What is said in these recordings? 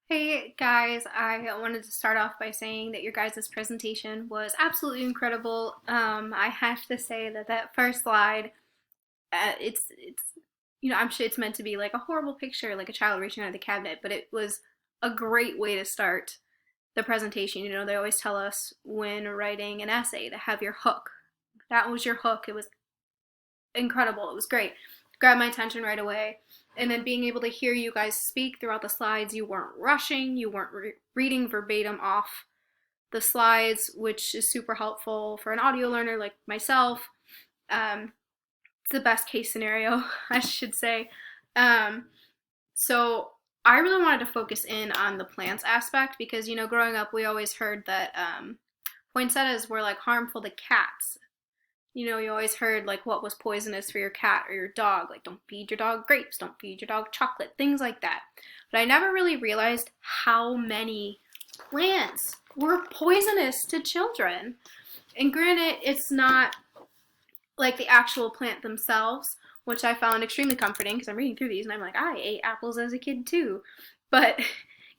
Hey guys, I wanted to start off by saying that your guys' presentation was absolutely incredible. I have to say that that first slide, I'm sure it's meant to be like a horrible picture, like a child reaching out of the cabinet, but it was a great way to start the presentation. You know, they always tell us when writing an essay to have your hook. That was your hook. It was incredible. It was great. Grabbed my attention right away. And then being able to hear you guys speak throughout the slides, you weren't rushing, you weren't reading verbatim off the slides, which is super helpful for an audio learner like myself. Um, it's the best case scenario, I should say. Um, so I really wanted to focus in on the plants aspect because, you know, growing up, we always heard that poinsettias were like harmful to cats. You know, you always heard like what was poisonous for your cat or your dog, like don't feed your dog grapes, don't feed your dog chocolate, things like that. But I never really realized how many plants were poisonous to children. And granted, it's not like the actual plant themselves, which I found extremely comforting because I'm reading through these and I'm like, I ate apples as a kid too. But,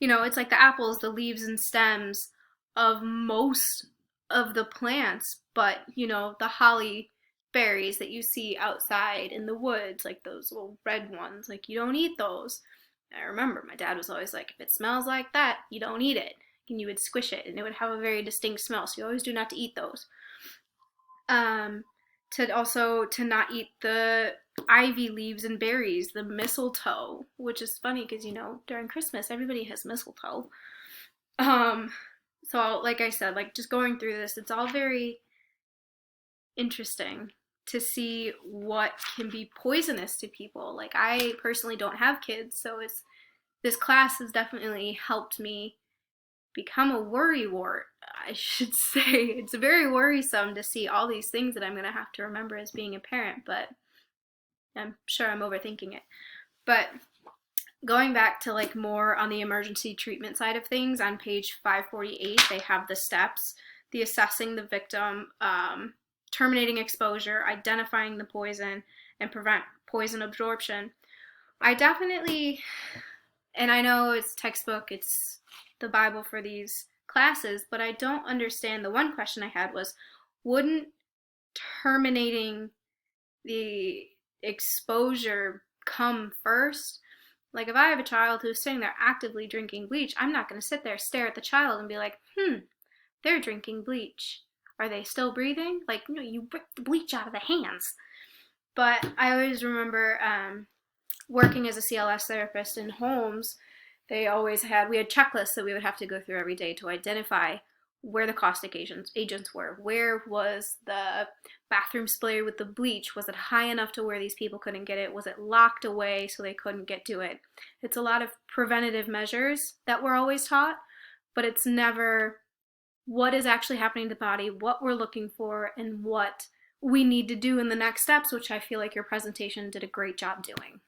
you know, it's like the apples, the leaves and stems of most of the plants, but, you know, the holly berries that you see outside in the woods, like those little red ones, like you don't eat those. I remember my dad was always like, if it smells like that, you don't eat it. And you would squish it and it would have a very distinct smell, so you always do not to eat those. Um, to not eat the ivy leaves and berries, the mistletoe, which is funny because you know during Christmas everybody has mistletoe. Um, so like I said, like just going through this, it's all very interesting to see what can be poisonous to people. Like I personally don't have kids, so it's this class has definitely helped me become a worrywart, I should say. It's very worrisome to see all these things that I'm going to have to remember as being a parent, but I'm sure I'm overthinking it. But going back to like more on the emergency treatment side of things, on page 548, they have the steps, the assessing the victim, terminating exposure, identifying the poison, and prevent poison absorption. I definitely, and I know it's textbook, it's the Bible for these classes, but I don't understand. The one question I had was, wouldn't terminating the exposure come first? Like, if I have a child who's sitting there actively drinking bleach, I'm not going to sit there, stare at the child, and be like, they're drinking bleach. Are they still breathing? Like, you know, you rip the bleach out of the hands. But I always remember working as a CLS therapist in homes, we had checklists that we would have to go through every day to identify where the caustic agents were. Where was the bathroom sprayer with the bleach? Was it high enough to where these people couldn't get it? Was it locked away so they couldn't get to it? It's a lot of preventative measures that we're always taught, but it's never what is actually happening to the body, what we're looking for, and what we need to do in the next steps, which I feel like your presentation did a great job doing.